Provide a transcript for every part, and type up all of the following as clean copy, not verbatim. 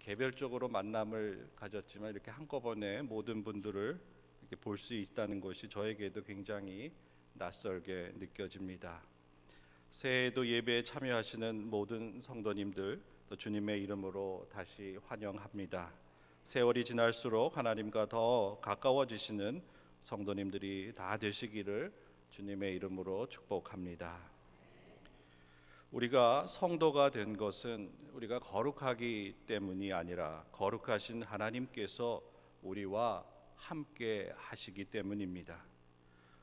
개별적으로 만남을 가졌지만 이렇게 한꺼번에 모든 분들을 이렇게 볼 수 있다는 것이 저에게도 굉장히 낯설게 느껴집니다. 새해에도 예배에 참여하시는 모든 성도님들 또 주님의 이름으로 다시 환영합니다. 세월이 지날수록 하나님과 더 가까워지시는 성도님들이 다 되시기를 주님의 이름으로 축복합니다. 우리가 성도가 된 것은 우리가 거룩하기 때문이 아니라 거룩하신 하나님께서 우리와 함께 하시기 때문입니다.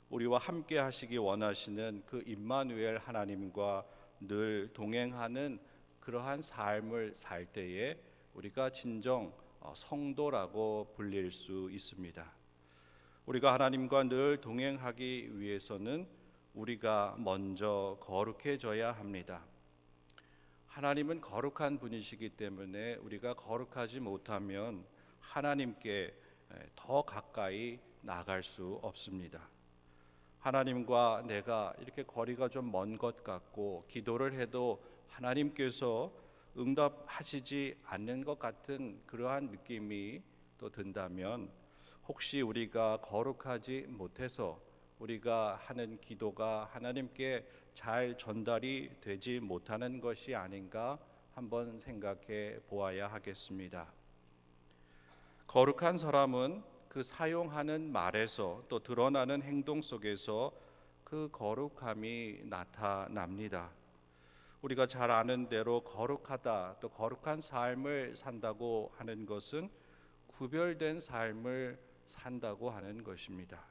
우리와 함께 하시기 원하시는 그 임마누엘 하나님과 늘 동행하는 그러한 삶을 살 때에 우리가 진정 성도라고 불릴 수 있습니다. 우리가 하나님과 늘 동행하기 위해서는 우리가 먼저 거룩해져야 합니다. 하나님은 거룩한 분이시기 때문에 우리가 거룩하지 못하면 하나님께 더 가까이 나갈 수 없습니다. 하나님과 내가 이렇게 거리가 좀 먼 것 같고 기도를 해도 하나님께서 응답하시지 않는 것 같은 그러한 느낌이 또 든다면 혹시 우리가 거룩하지 못해서 우리가 하는 기도가 하나님께 잘 전달이 되지 못하는 것이 아닌가 한번 생각해 보아야 하겠습니다. 거룩한 사람은 그 사용하는 말에서 또 드러나는 행동 속에서 그 거룩함이 나타납니다. 우리가 잘 아는 대로 거룩하다 또 거룩한 삶을 산다고 하는 것은 구별된 삶을 산다고 하는 것입니다.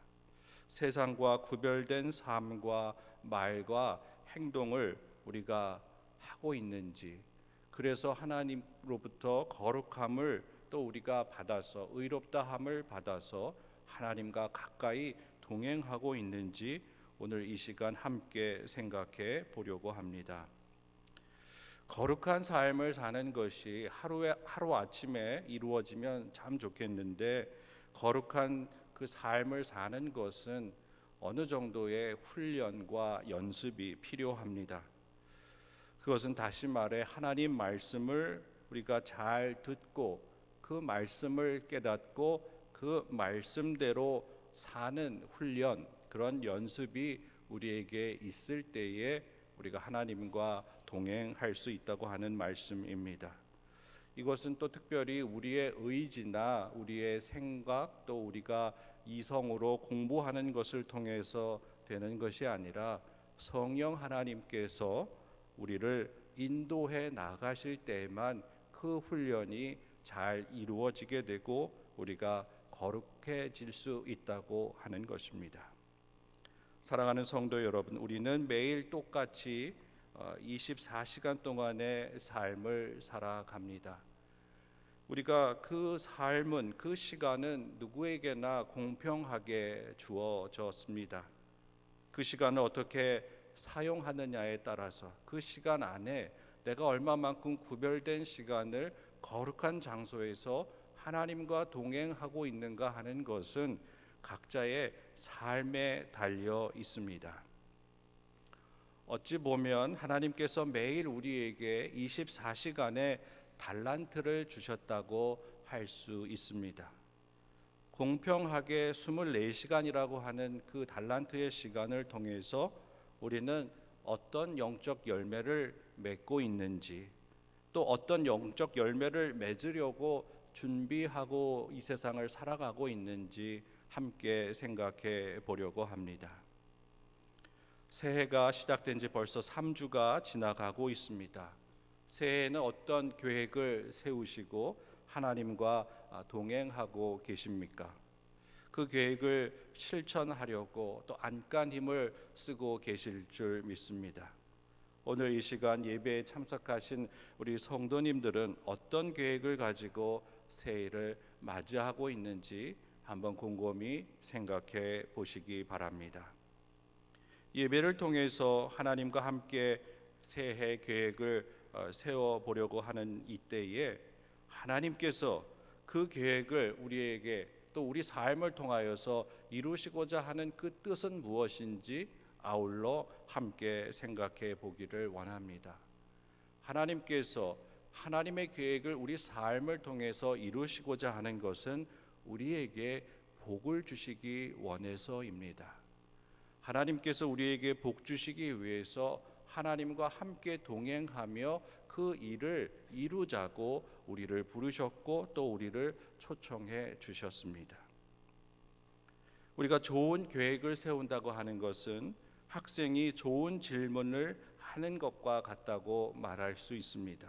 세상과 구별된 삶과 말과 행동을 우리가 하고 있는지, 그래서 하나님으로부터 거룩함을 또 우리가 받아서 의롭다함을 받아서 하나님과 가까이 동행하고 있는지 오늘 이 시간 함께 생각해 보려고 합니다. 거룩한 삶을 사는 것이 하루아침에 이루어지면 참 좋겠는데 거룩한 그 삶을 사는 것은 어느 정도의 훈련과 연습이 필요합니다. 그것은 다시 말해 하나님 말씀을 우리가 잘 듣고 그 말씀을 깨닫고 그 말씀대로 사는 훈련, 그런 연습이 우리에게 있을 때에 우리가 하나님과 동행할 수 있다고 하는 말씀입니다. 이것은 또 특별히 우리의 의지나 우리의 생각 또 우리가 이성으로 공부하는 것을 통해서 되는 것이 아니라 성령 하나님께서 우리를 인도해 나가실 때에만 그 훈련이 잘 이루어지게 되고 우리가 거룩해질 수 있다고 하는 것입니다. 사랑하는 성도 여러분, 우리는 매일 똑같이 24시간 동안의 삶을 살아갑니다. 우리가 그 삶은 그 시간은 누구에게나 공평하게 주어졌습니다. 그 시간을 어떻게 사용하느냐에 따라서 그 시간 안에 내가 얼마만큼 구별된 시간을 거룩한 장소에서 하나님과 동행하고 있는가 하는 것은 각자의 삶에 달려 있습니다. 어찌 보면 하나님께서 매일 우리에게 24시간의 달란트를 주셨다고 할 수 있습니다. 공평하게 24시간이라고 하는 그 달란트의 시간을 통해서 우리는 어떤 영적 열매를 맺고 있는지 또 어떤 영적 열매를 맺으려고 준비하고 이 세상을 살아가고 있는지 함께 생각해 보려고 합니다. 새해가 시작된 지 벌써 3주가 지나가고 있습니다. 새해에는 어떤 계획을 세우시고 하나님과 동행하고 계십니까? 그 계획을 실천하려고 또 안간 힘을 쓰고 계실 줄 믿습니다. 오늘 이 시간 예배에 참석하신 우리 성도님들은 어떤 계획을 가지고 새해를 맞이하고 있는지 한번 곰곰이 생각해 보시기 바랍니다. 예배를 통해서 하나님과 함께 새해 계획을 세워보려고 하는 이때에 하나님께서 그 계획을 우리에게 또 우리 삶을 통하여서 이루시고자 하는 그 뜻은 무엇인지 아울러 함께 생각해 보기를 원합니다. 하나님께서 하나님의 계획을 우리 삶을 통해서 이루시고자 하는 것은 우리에게 복을 주시기 원해서입니다. 하나님께서 우리에게 복 주시기 위해서 하나님과 함께 동행하며 그 일을 이루자고 우리를 부르셨고 또 우리를 초청해 주셨습니다. 우리가 좋은 계획을 세운다고 하는 것은 학생이 좋은 질문을 하는 것과 같다고 말할 수 있습니다.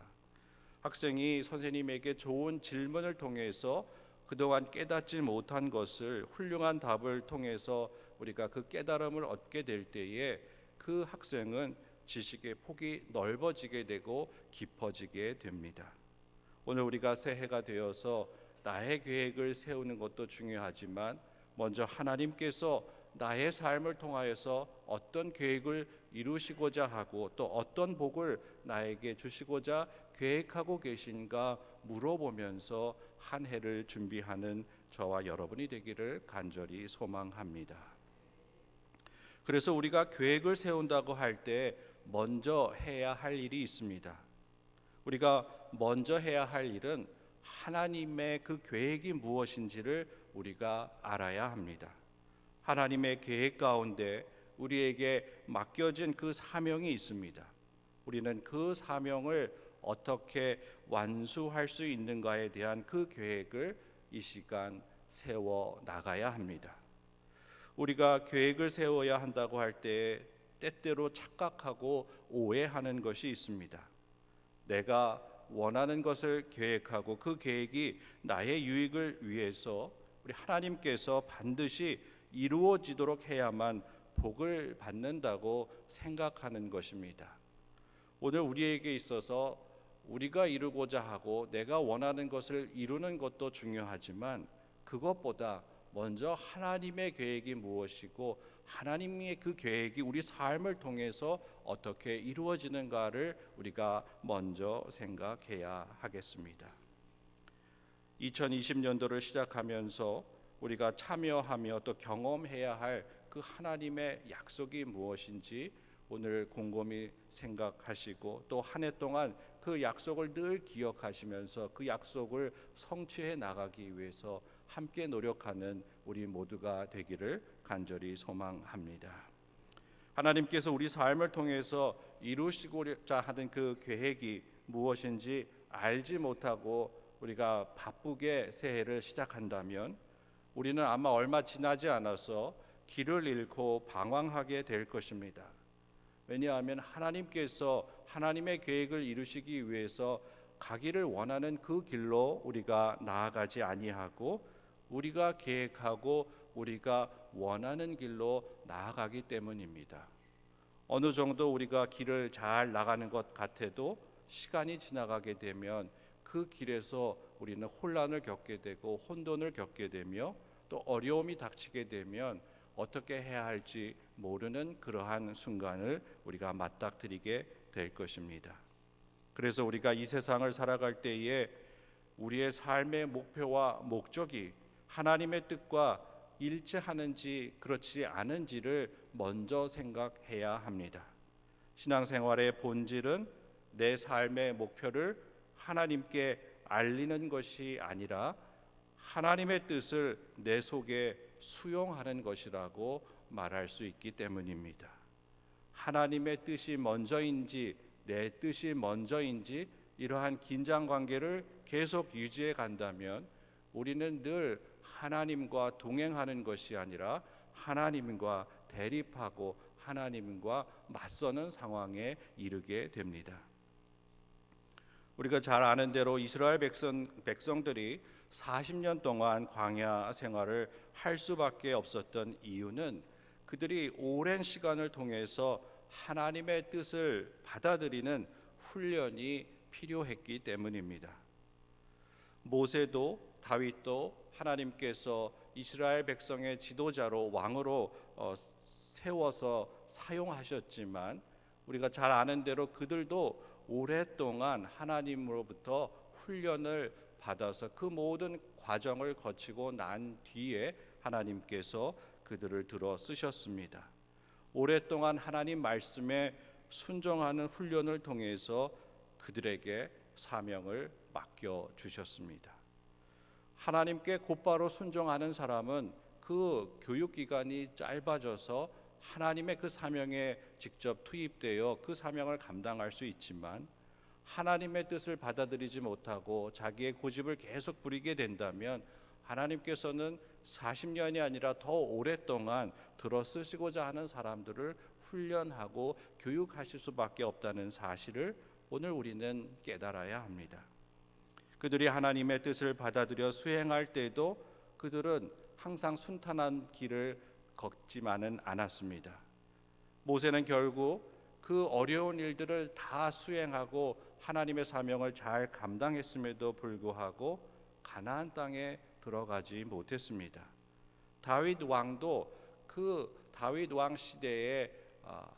학생이 선생님에게 좋은 질문을 통해서 그동안 깨닫지 못한 것을 훌륭한 답을 통해서 우리가 그 깨달음을 얻게 될 때에 그 학생은 지식의 폭이 넓어지게 되고 깊어지게 됩니다. 오늘 우리가 새해가 되어서 나의 계획을 세우는 것도 중요하지만 먼저 하나님께서 나의 삶을 통하여서 어떤 계획을 이루시고자 하고 또 어떤 복을 나에게 주시고자 계획하고 계신가 물어보면서 한 해를 준비하는 저와 여러분이 되기를 간절히 소망합니다. 그래서 우리가 계획을 세운다고 할 때 먼저 해야 할 일이 있습니다. 우리가 먼저 해야 할 일은 하나님의 그 계획이 무엇인지를 우리가 알아야 합니다. 하나님의 계획 가운데 우리에게 맡겨진 그 사명이 있습니다. 우리는 그 사명을 어떻게 완수할 수 있는가에 대한 그 계획을 이 시간 세워 나가야 합니다. 우리가 계획을 세워야 한다고 할 때 때때로 착각하고 오해하는 것이 있습니다. 내가 원하는 것을 계획하고 그 계획이 나의 유익을 위해서 우리 하나님께서 반드시 이루어지도록 해야만 복을 받는다고 생각하는 것입니다. 오늘 우리에게 있어서 우리가 이루고자 하고 내가 원하는 것을 이루는 것도 중요하지만 그것보다 먼저 하나님의 계획이 무엇이고 하나님의 그 계획이 우리 삶을 통해서 어떻게 이루어지는가를 우리가 먼저 생각해야 하겠습니다. 2020년도를 시작하면서 우리가 참여하며 또 경험해야 할 그 하나님의 약속이 무엇인지 오늘 곰곰이 생각하시고 또 한 해 동안 그 약속을 늘 기억하시면서 그 약속을 성취해 나가기 위해서 함께 노력하는 우리 모두가 되기를 간절히 소망합니다. 하나님께서 우리 삶을 통해서 이루시고자 하는 그 계획이 무엇인지 알지 못하고 우리가 바쁘게 새해를 시작한다면 우리는 아마 얼마 지나지 않아서 길을 잃고 방황하게 될 것입니다. 왜냐하면 하나님께서 하나님의 계획을 이루시기 위해서 가기를 원하는 그 길로 우리가 나아가지 아니하고 우리가 계획하고 우리가 원하는 길로 나아가기 때문입니다. 어느 정도 우리가 길을 잘 나가는 것 같아도 시간이 지나가게 되면 그 길에서 우리는 혼란을 겪게 되고 혼돈을 겪게 되며 또 어려움이 닥치게 되면 어떻게 해야 할지 모르는 그러한 순간을 우리가 맞닥뜨리게 될 것입니다. 그래서 우리가 이 세상을 살아갈 때에 우리의 삶의 목표와 목적이 하나님의 뜻과 일치하는지 그렇지 않은지를 먼저 생각해야 합니다. 신앙생활의 본질은 내 삶의 목표를 하나님께 알리는 것이 아니라 하나님의 뜻을 내 속에 수용하는 것이라고 말할 수 있기 때문입니다. 하나님의 뜻이 먼저인지 내 뜻이 먼저인지 이러한 긴장 관계를 계속 유지해 간다면 우리는 늘 하나님과 동행하는 것이 아니라 하나님과 대립하고 하나님과 맞서는 상황에 이르게 됩니다. 우리가 잘 아는 대로 이스라엘 백성들이 40년 동안 광야 생활을 할 수밖에 없었던 이유는 그들이 오랜 시간을 통해서 하나님의 뜻을 받아들이는 훈련이 필요했기 때문입니다. 모세도 다윗도 하나님께서 이스라엘 백성의 지도자로 왕으로 세워서 사용하셨지만 우리가 잘 아는 대로 그들도 오랫동안 하나님으로부터 훈련을 받아서 그 모든 과정을 거치고 난 뒤에 하나님께서 그들을 들어 쓰셨습니다. 오랫동안 하나님 말씀에 순종하는 훈련을 통해서 그들에게 사명을 맡겨 주셨습니다. 하나님께 곧바로 순종하는 사람은 그 교육 기간이 짧아져서 하나님의 그 사명에 직접 투입되어 그 사명을 감당할 수 있지만, 하나님의 뜻을 받아들이지 못하고 자기의 고집을 계속 부리게 된다면 하나님께서는 40년이 아니라 더 오랫동안 들어 쓰시고자 하는 사람들을 훈련하고 교육하실 수밖에 없다는 사실을 오늘 우리는 깨달아야 합니다. 그들이 하나님의 뜻을 받아들여 수행할 때도 그들은 항상 순탄한 길을 걷지만은 않았습니다. 모세는 결국 그 어려운 일들을 다 수행하고 하나님의 사명을 잘 감당했음에도 불구하고 가나안 땅에 들어가지 못했습니다. 다윗 왕도 그 다윗 왕 시대에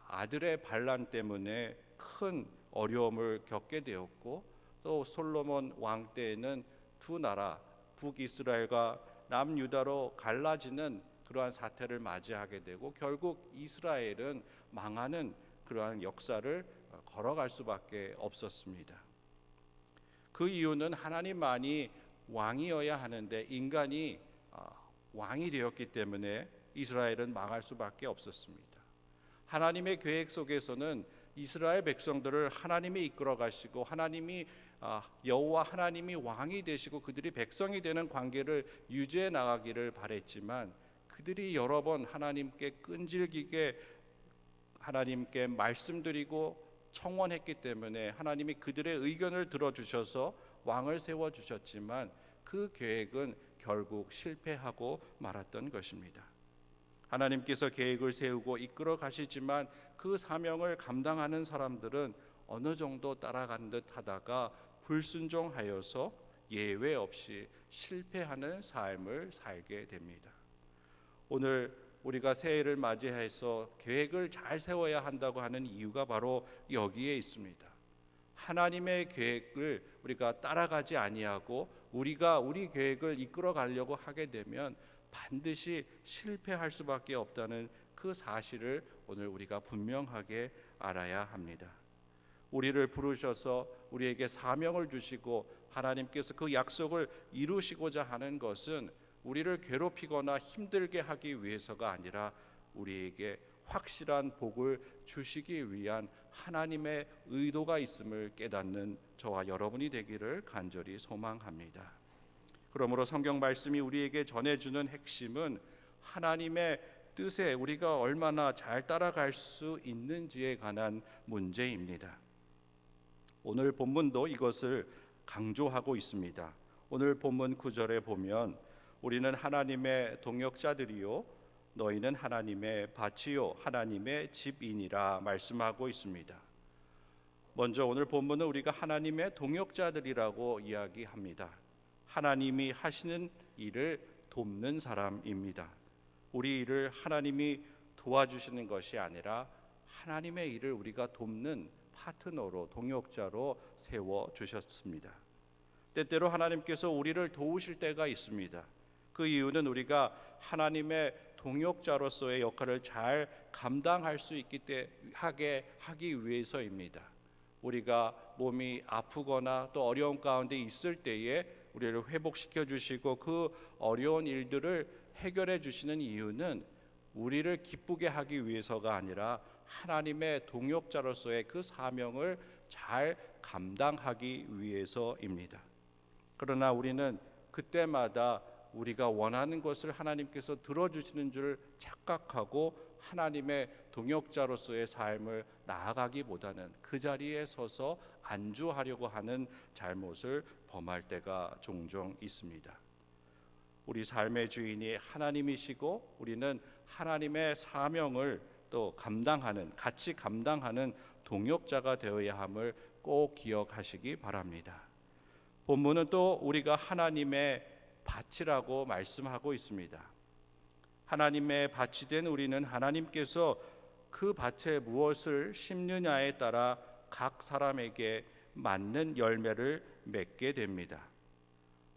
아들의 반란 때문에 큰 어려움을 겪게 되었고, 또 솔로몬 왕 때에는 두 나라 북이스라엘과 남유다로 갈라지는 그러한 사태를 맞이하게 되고 결국 이스라엘은 망하는 그러한 역사를 걸어갈 수밖에 없었습니다. 그 이유는 하나님만이 왕이어야 하는데 인간이 왕이 되었기 때문에 이스라엘은 망할 수밖에 없었습니다. 하나님의 계획 속에서는 이스라엘 백성들을 하나님이 이끌어 가시고 하나님이 여호와 하나님이 왕이 되시고 그들이 백성이 되는 관계를 유지해 나가기를 바랬지만, 그들이 여러 번 하나님께 끈질기게 하나님께 말씀드리고 청원했기 때문에 하나님이 그들의 의견을 들어주셔서 왕을 세워주셨지만 그 계획은 결국 실패하고 말았던 것입니다. 하나님께서 계획을 세우고 이끌어 가시지만 그 사명을 감당하는 사람들은 어느 정도 따라간 듯 하다가 불순종하여서 예외 없이 실패하는 삶을 살게 됩니다. 오늘 우리가 새해를 맞이해서 계획을 잘 세워야 한다고 하는 이유가 바로 여기에 있습니다. 하나님의 계획을 우리가 따라가지 아니하고 우리가 우리 계획을 이끌어 가려고 하게 되면 반드시 실패할 수밖에 없다는 그 사실을 오늘 우리가 분명하게 알아야 합니다. 우리를 부르셔서 우리에게 사명을 주시고 하나님께서 그 약속을 이루시고자 하는 것은 우리를 괴롭히거나 힘들게 하기 위해서가 아니라 우리에게 확실한 복을 주시기 위한 하나님의 의도가 있음을 깨닫는 저와 여러분이 되기를 간절히 소망합니다. 그러므로 성경 말씀이 우리에게 전해주는 핵심은 하나님의 뜻에 우리가 얼마나 잘 따라갈 수 있는지에 관한 문제입니다. 오늘 본문도 이것을 강조하고 있습니다. 오늘 본문 9절에 보면 우리는 하나님의 동역자들이요 너희는 하나님의 밭이요 하나님의 집이니라 말씀하고 있습니다. 먼저 오늘 본문은 우리가 하나님의 동역자들이라고 이야기합니다. 하나님이 하시는 일을 돕는 사람입니다. 우리 일을 하나님이 도와주시는 것이 아니라 하나님의 일을 우리가 돕는 파트너로 동역자로 세워주셨습니다. 때때로 하나님께서 우리를 도우실 때가 있습니다. 그 이유는 우리가 하나님의 동역자로서의 역할을 잘 감당할 수 하기 위해서입니다. 우리가 몸이 아프거나 또 어려움 가운데 있을 때에 우리를 회복시켜 주시고 그 어려운 일들을 해결해 주시는 이유는 우리를 기쁘게 하기 위해서가 아니라 하나님의 동역자로서의 그 사명을 잘 감당하기 위해서입니다. 그러나 우리는 그때마다 우리가 원하는 것을 하나님께서 들어주시는 줄 착각하고 하나님의 동역자로서의 삶을 나아가기보다는 그 자리에 서서 안주하려고 하는 잘못을 범할 때가 종종 있습니다. 우리 삶의 주인이 하나님이시고 우리는 하나님의 사명을 또 같이 감당하는 동역자가 되어야 함을 꼭 기억하시기 바랍니다. 본문은 또 우리가 하나님의 밭이라고 말씀하고 있습니다. 하나님의 밭이 된 우리는 하나님께서 그 밭에 무엇을 심느냐에 따라 각 사람에게 맞는 열매를 맺게 됩니다.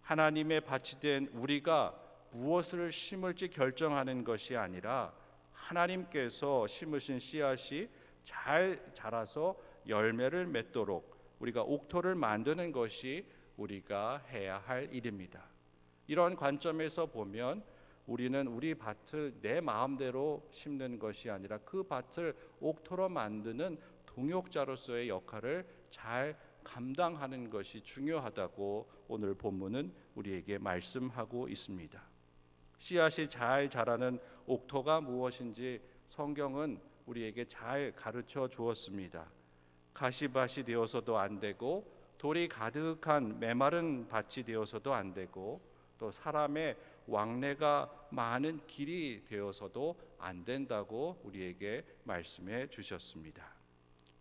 하나님의 밭이 된 우리가 무엇을 심을지 결정하는 것이 아니라 하나님께서 심으신 씨앗이 잘 자라서 열매를 맺도록 우리가 옥토를 만드는 것이 우리가 해야 할 일입니다. 이런 관점에서 보면 우리는 우리 밭을 내 마음대로 심는 것이 아니라 그 밭을 옥토로 만드는 동역자로서의 역할을 잘 감당하는 것이 중요하다고 오늘 본문은 우리에게 말씀하고 있습니다. 씨앗이 잘 자라는 옥토가 무엇인지 성경은 우리에게 잘 가르쳐 주었습니다. 가시밭이 되어서도 안 되고 돌이 가득한 메마른 밭이 되어서도 안 되고 또 사람의 왕래가 많은 길이 되어서도 안 된다고 우리에게 말씀해 주셨습니다.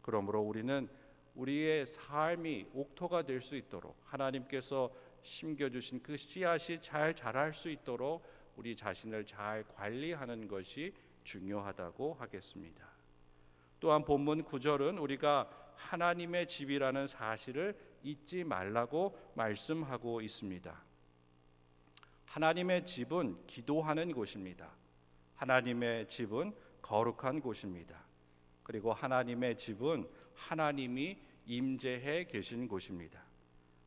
그러므로 우리는 우리의 삶이 옥토가 될 수 있도록 하나님께서 심겨주신 그 씨앗이 잘 자랄 수 있도록 우리 자신을 잘 관리하는 것이 중요하다고 하겠습니다. 또한 본문 9절은 우리가 하나님의 집이라는 사실을 잊지 말라고 말씀하고 있습니다. 하나님의 집은 기도하는 곳입니다. 하나님의 집은 거룩한 곳입니다. 그리고 하나님의 집은 하나님이 임재해 계신 곳입니다.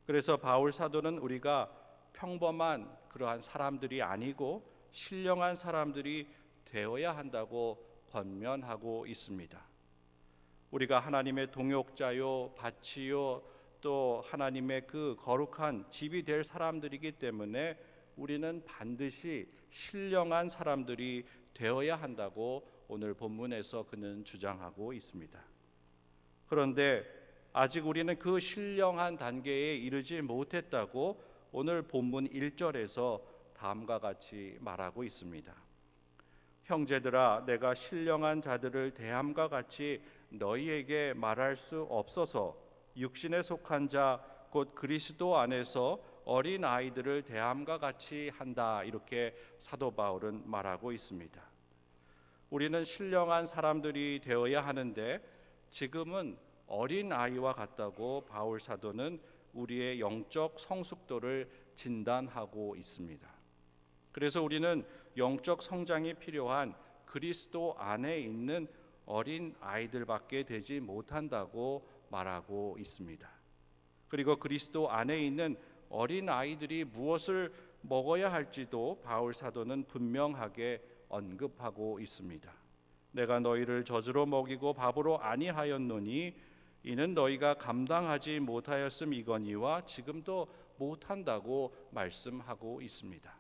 그래서 바울 사도는 우리가 평범한 그러한 사람들이 아니고 신령한 사람들이 되어야 한다고 권면하고 있습니다. 우리가 하나님의 동역자요, 밭이요, 또 하나님의 그 거룩한 집이 될 사람들이기 때문에 우리는 반드시 신령한 사람들이 되어야 한다고 오늘 본문에서 그는 주장하고 있습니다. 그런데 아직 우리는 그 신령한 단계에 이르지 못했다고 오늘 본문 1절에서 다음과 같이 말하고 있습니다. 형제들아, 내가 신령한 자들을 대함과 같이 너희에게 말할 수 없어서 육신에 속한 자 곧 그리스도 안에서 어린 아이들을 대함과 같이 한다. 이렇게 사도 바울은 말하고 있습니다. 우리는 신령한 사람들이 되어야 하는데 지금은 어린 아이와 같다고 바울 사도는 우리의 영적 성숙도를 진단하고 있습니다. 그래서 우리는 영적 성장이 필요한 그리스도 안에 있는 어린 아이들밖에 되지 못한다고 말하고 있습니다. 그리고 그리스도 안에 있는 어린 아이들이 무엇을 먹어야 할지도 바울 사도는 분명하게 언급하고 있습니다. 내가 너희를 젖으로 먹이고 밥으로 아니하였노니 이는 너희가 감당하지 못하였음이거니와 지금도 못한다고 말씀하고 있습니다.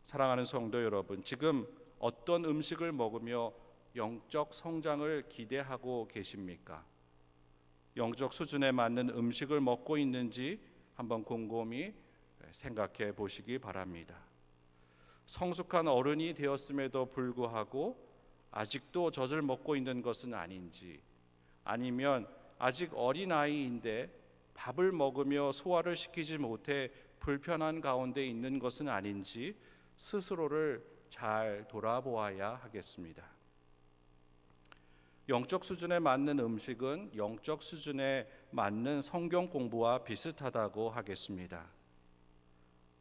사랑하는 성도 여러분, 지금 어떤 음식을 먹으며 영적 성장을 기대하고 계십니까? 영적 수준에 맞는 음식을 먹고 있는지 한번 곰곰이 생각해 보시기 바랍니다. 성숙한 어른이 되었음에도 불구하고 아직도 젖을 먹고 있는 것은 아닌지, 아니면 아직 어린아이인데 밥을 먹으며 소화를 시키지 못해 불편한 가운데 있는 것은 아닌지 스스로를 잘 돌아보아야 하겠습니다. 영적 수준에 맞는 음식은 영적 수준에 맞는 성경 공부와 비슷하다고 하겠습니다.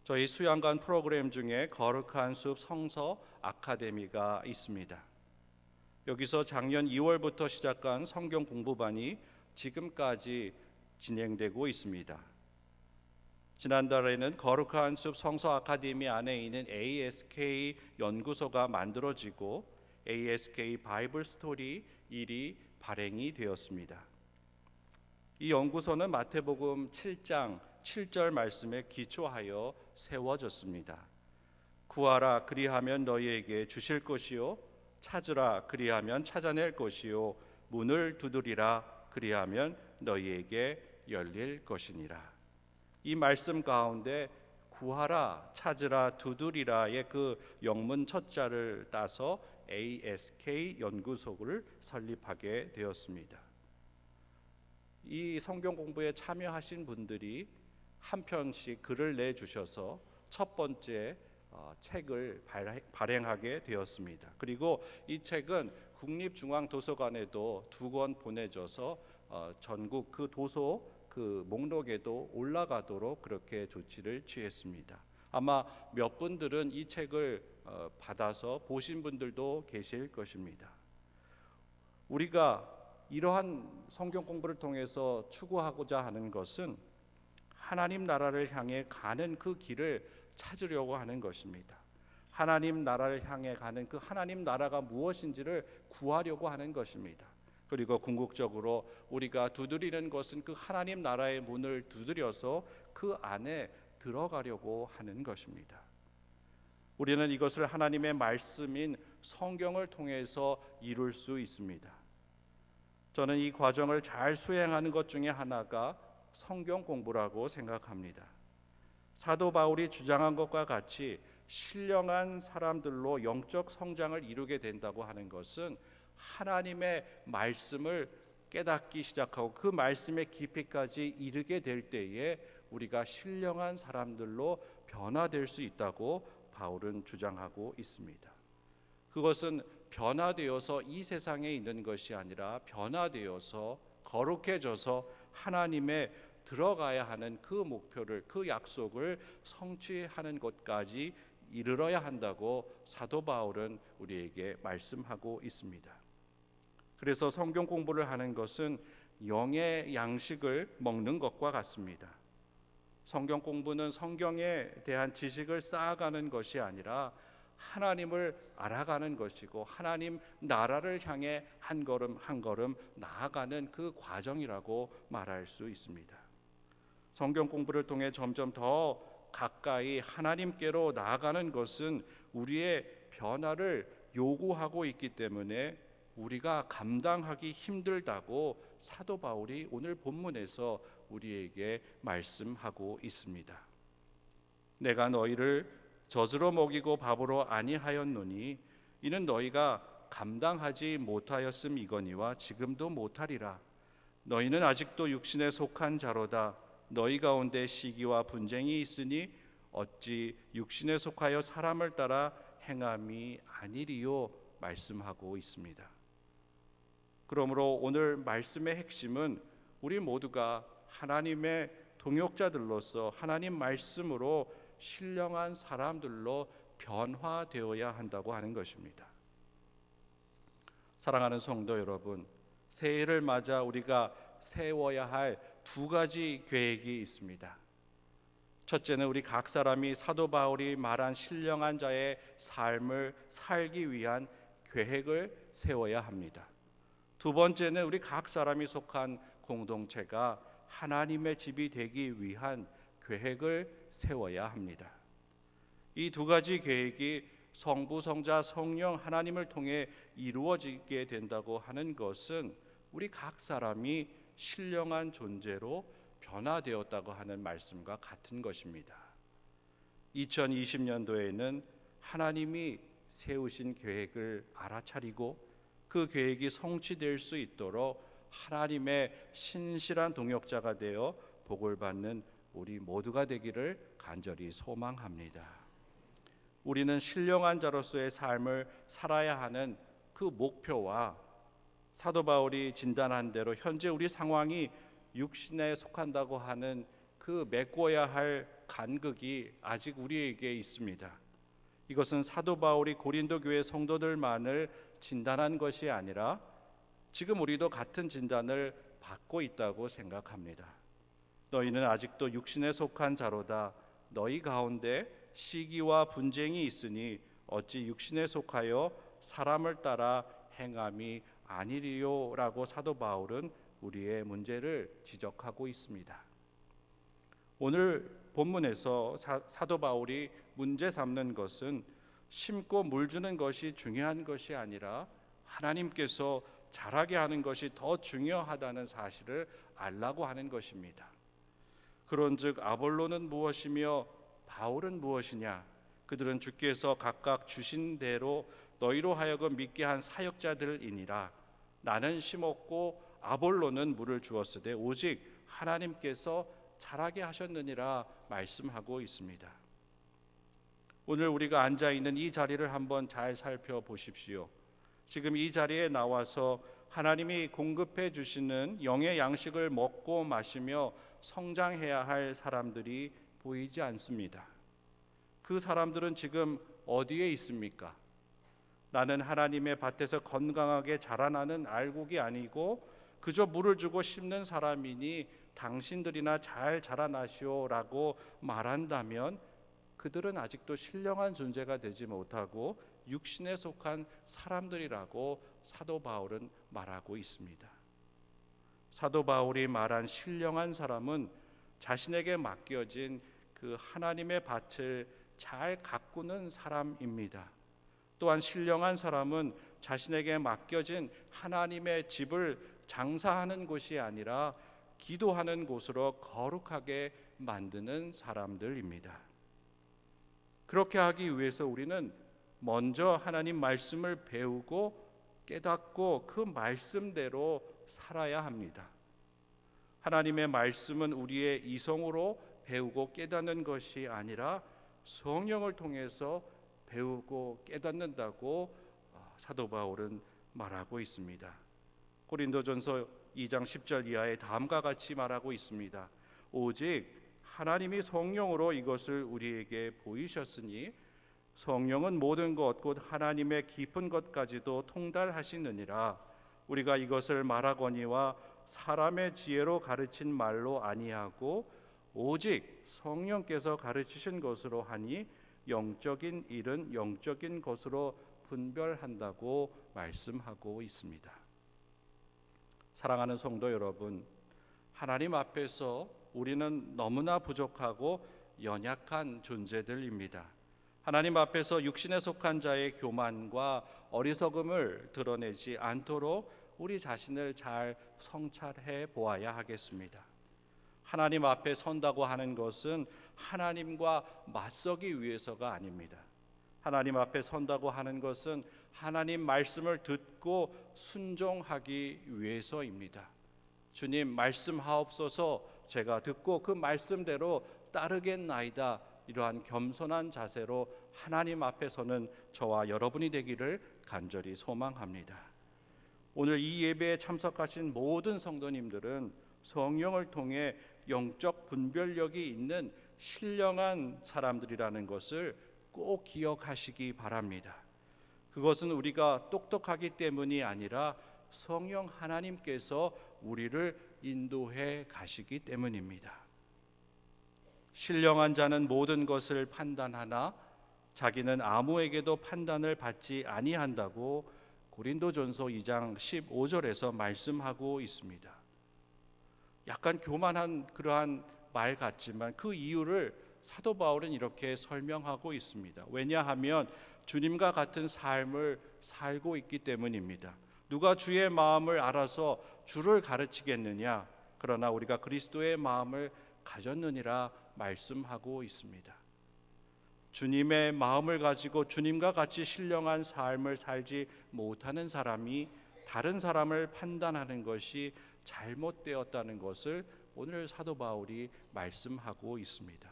저희 수양관 프로그램 중에 거룩한 숲 성서 아카데미가 있습니다. 여기서 작년 2월부터 시작한 성경 공부반이 지금까지 진행되고 있습니다. 지난달에는 거룩한 숲 성서 아카데미 안에 있는 ASK 연구소가 만들어지고 ASK 바이블 스토리 1이 발행이 되었습니다. 이 연구소는 마태복음 7장 7절 말씀에 기초하여 세워졌습니다. 구하라 그리하면 너희에게 주실 것이요 찾으라 그리하면 찾아낼 것이요 문을 두드리라 그리하면 너희에게 열릴 것이니라. 이 말씀 가운데 구하라, 찾으라, 두드리라의 그 영문 첫 자를 따서 ASK 연구소를 설립하게 되었습니다. 이 성경 공부에 참여하신 분들이 한 편씩 글을 내주셔서 첫 번째 책을 발행하게 되었습니다. 그리고 이 책은 국립중앙도서관에도 2권 보내져서 전국 그 도서 그 목록에도 올라가도록 그렇게 조치를 취했습니다. 아마 몇 분들은 이 책을 받아서 보신 분들도 계실 것입니다. 우리가 이러한 성경 공부를 통해서 추구하고자 하는 것은 하나님 나라를 향해 가는 그 길을 찾으려고 하는 것입니다. 하나님 나라를 향해 가는 그 하나님 나라가 무엇인지를 구하려고 하는 것입니다. 그리고 궁극적으로 우리가 두드리는 것은 그 하나님 나라의 문을 두드려서 그 안에 들어가려고 하는 것입니다. 우리는 이것을 하나님의 말씀인 성경을 통해서 이룰 수 있습니다. 저는 이 과정을 잘 수행하는 것 중에 하나가 성경 공부라고 생각합니다. 사도 바울이 주장한 것과 같이 신령한 사람들로 영적 성장을 이루게 된다고 하는 것은 하나님의 말씀을 깨닫기 시작하고 그 말씀의 깊이까지 이르게 될 때에 우리가 신령한 사람들로 변화될 수 있다고 바울은 주장하고 있습니다. 그것은 변화되어서 이 세상에 있는 것이 아니라 변화되어서 거룩해져서 하나님의 들어가야 하는 그 목표를, 그 약속을 성취하는 것까지 이르러야 한다고 사도 바울은 우리에게 말씀하고 있습니다. 그래서 성경 공부를 하는 것은 영의 양식을 먹는 것과 같습니다. 성경 공부는 성경에 대한 지식을 쌓아가는 것이 아니라 하나님을 알아가는 것이고 하나님 나라를 향해 한 걸음 한 걸음 나아가는 그 과정이라고 말할 수 있습니다. 성경 공부를 통해 점점 더 가까이 하나님께로 나아가는 것은 우리의 변화를 요구하고 있기 때문에 우리가 감당하기 힘들다고 사도 바울이 오늘 본문에서 우리에게 말씀하고 있습니다. 내가 너희를 젖으로 먹이고 밥으로 아니하였노니 이는 너희가 감당하지 못하였음이거니와 지금도 못하리라. 너희는 아직도 육신에 속한 자로다. 너희 가운데 시기와 분쟁이 있으니 어찌 육신에 속하여 사람을 따라 행함이 아니리요 말씀하고 있습니다. 그러므로 오늘 말씀의 핵심은 우리 모두가 하나님의 동역자들로서 하나님 말씀으로 신령한 사람들로 변화되어야 한다고 하는 것입니다. 사랑하는 성도 여러분, 새해를 맞아 우리가 세워야 할 두 가지 계획이 있습니다. 첫째는 우리 각 사람이 사도 바울이 말한 신령한 자의 삶을 살기 위한 계획을 세워야 합니다. 두 번째는 우리 각 사람이 속한 공동체가 하나님의 집이 되기 위한 계획을 세워야 합니다. 이 두 가지 계획이 성부, 성자, 성령 하나님을 통해 이루어지게 된다고 하는 것은 우리 각 사람이 신령한 존재로 변화되었다고 하는 말씀과 같은 것입니다. 2020년도에는 하나님이 세우신 계획을 알아차리고 그 계획이 성취될 수 있도록 하나님의 신실한 동역자가 되어 복을 받는 우리 모두가 되기를 간절히 소망합니다. 우리는 신령한 자로서의 삶을 살아야 하는 그 목표와 사도 바울이 진단한 대로 현재 우리 상황이 육신에 속한다고 하는 그 메꿔야 할 간극이 아직 우리에게 있습니다. 이것은 사도 바울이 고린도 교회 성도들만을 진단한 것이 아니라 지금 우리도 같은 진단을 받고 있다고 생각합니다. 너희는 아직도 육신에 속한 자로다. 너희 가운데 시기와 분쟁이 있으니 어찌 육신에 속하여 사람을 따라 행함이 아니리요라고 사도 바울은 우리의 문제를 지적하고 있습니다. 오늘 본문에서 사도 바울이 문제 삼는 것은 심고 물 주는 것이 중요한 것이 아니라 하나님께서 자라게 하는 것이 더 중요하다는 사실을 알라고 하는 것입니다. 그런즉 아볼로는 무엇이며 바울은 무엇이냐? 그들은 주께서 각각 주신 대로 너희로 하여금 믿게 한 사역자들이니라. 나는 심었고 아볼로는 물을 주었으되 오직 하나님께서 자라게 하셨느니라 말씀하고 있습니다. 오늘 우리가 앉아있는 이 자리를 한번 잘 살펴보십시오. 지금 이 자리에 나와서 하나님이 공급해 주시는 영의 양식을 먹고 마시며 성장해야 할 사람들이 보이지 않습니다. 그 사람들은 지금 어디에 있습니까? 나는 하나님의 밭에서 건강하게 자라나는 알곡이 아니고 그저 물을 주고 심는 사람이니 당신들이나 잘 자라나시오라고 말한다면 그들은 아직도 신령한 존재가 되지 못하고 육신에 속한 사람들이라고 사도 바울은 말하고 있습니다. 사도 바울이 말한 신령한 사람은 자신에게 맡겨진 그 하나님의 밭을 잘 가꾸는 사람입니다. 또한 신령한 사람은 자신에게 맡겨진 하나님의 집을 장사하는 곳이 아니라 기도하는 곳으로 거룩하게 만드는 사람들입니다. 그렇게 하기 위해서 우리는 먼저 하나님 말씀을 배우고 깨닫고 그 말씀대로 살아야 합니다. 하나님의 말씀은 우리의 이성으로 배우고 깨닫는 것이 아니라 성령을 통해서 배우고 깨닫는다고 사도 바울은 말하고 있습니다. 고린도전서 2장 10절 이하에 다음과 같이 말하고 있습니다. 오직 하나님이 성령으로 이것을 우리에게 보이셨으니 성령은 모든 것 곧 하나님의 깊은 것까지도 통달하시느니라. 우리가 이것을 말하거니와 사람의 지혜로 가르친 말로 아니하고 오직 성령께서 가르치신 것으로 하니 영적인 일은 영적인 것으로 분별한다고 말씀하고 있습니다. 사랑하는 성도 여러분, 하나님 앞에서 우리는 너무나 부족하고 연약한 존재들입니다. 하나님 앞에서 육신에 속한 자의 교만과 어리석음을 드러내지 않도록 우리 자신을 잘 성찰해 보아야 하겠습니다. 하나님 앞에 선다고 하는 것은 하나님과 맞서기 위해서가 아닙니다. 하나님 앞에 선다고 하는 것은 하나님 말씀을 듣고 순종하기 위해서입니다. 주님 말씀하옵소서, 제가 듣고 그 말씀대로 따르겠나이다. 이러한 겸손한 자세로 하나님 앞에 서는 저와 여러분이 되기를 간절히 소망합니다. 오늘 이 예배에 참석하신 모든 성도님들은 성령을 통해 영적 분별력이 있는 신령한 사람들이라는 것을 꼭 기억하시기 바랍니다. 그것은 우리가 똑똑하기 때문이 아니라 성령 하나님께서 우리를 인도해 가시기 때문입니다. 신령한 자는 모든 것을 판단하나 자기는 아무에게도 판단을 받지 아니한다고 고린도전서 2장 15절에서 말씀하고 있습니다. 약간 교만한 그러한 말 같지만 그 이유를 사도 바울은 이렇게 설명하고 있습니다. 왜냐하면 주님과 같은 삶을 살고 있기 때문입니다. 누가 주의 마음을 알아서 주를 가르치겠느냐? 그러나 우리가 그리스도의 마음을 가졌느니라 말씀하고 있습니다. 주님의 마음을 가지고 주님과 같이 신령한 삶을 살지 못하는 사람이 다른 사람을 판단하는 것이 잘못되었다는 것을 오늘 사도 바울이 말씀하고 있습니다.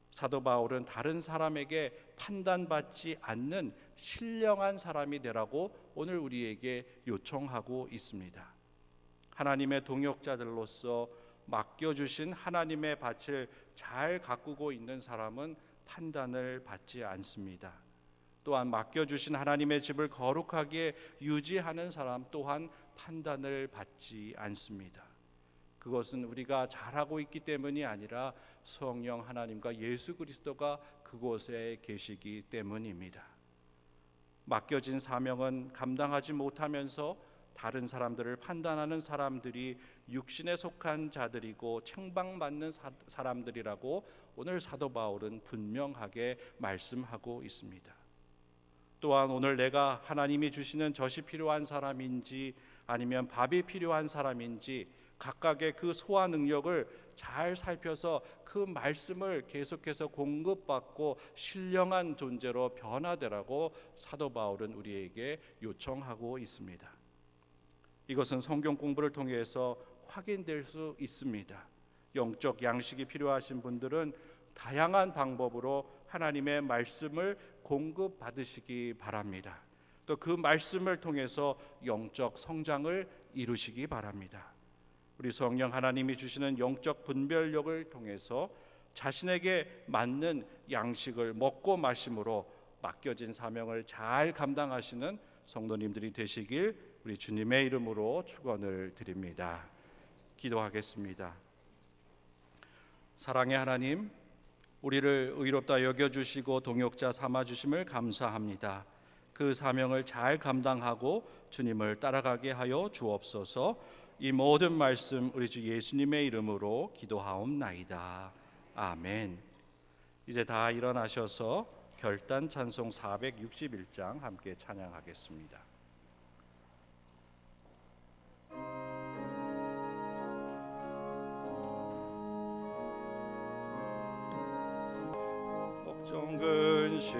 사도 바울은 다른 사람에게 판단받지 않는 신령한 사람이 되라고 오늘 우리에게 요청하고 있습니다. 하나님의 동역자들로서 맡겨주신 하나님의 밭을 잘 가꾸고 있는 사람은 판단을 받지 않습니다. 또한 맡겨주신 하나님의 집을 거룩하게 유지하는 사람 또한 판단을 받지 않습니다. 그것은 우리가 잘하고 있기 때문이 아니라 성령 하나님과 예수 그리스도가 그곳에 계시기 때문입니다. 맡겨진 사명은 감당하지 못하면서 다른 사람들을 판단하는 사람들이 육신에 속한 자들이고 책망받는 사람들이라고 오늘 사도 바울은 분명하게 말씀하고 있습니다. 또한 오늘 내가 하나님이 주시는 젖이 필요한 사람인지 아니면 밥이 필요한 사람인지 각각의 그 소화 능력을 잘 살펴서 그 말씀을 계속해서 공급받고 신령한 존재로 변화되라고 사도 바울은 우리에게 요청하고 있습니다. 이것은 성경 공부를 통해서 확인될 수 있습니다. 영적 양식이 필요하신 분들은 다양한 방법으로 하나님의 말씀을 공급받으시기 바랍니다. 또 그 말씀을 통해서 영적 성장을 이루시기 바랍니다. 우리 성령 하나님이 주시는 영적 분별력을 통해서 자신에게 맞는 양식을 먹고 마심으로 맡겨진 사명을 잘 감당하시는 성도님들이 되시길 우리 주님의 이름으로 축원을 드립니다. 기도하겠습니다. 사랑의 하나님, 우리를 의롭다 여겨주시고 동역자 삼아주심을 감사합니다. 그 사명을 잘 감당하고 주님을 따라가게 하여 주옵소서. 이 모든 말씀 우리 주 예수님의 이름으로 기도하옵나이다. 아멘. 이제 다 일어나셔서 결단 찬송 461장 함께 찬양하겠습니다. 걱정 근심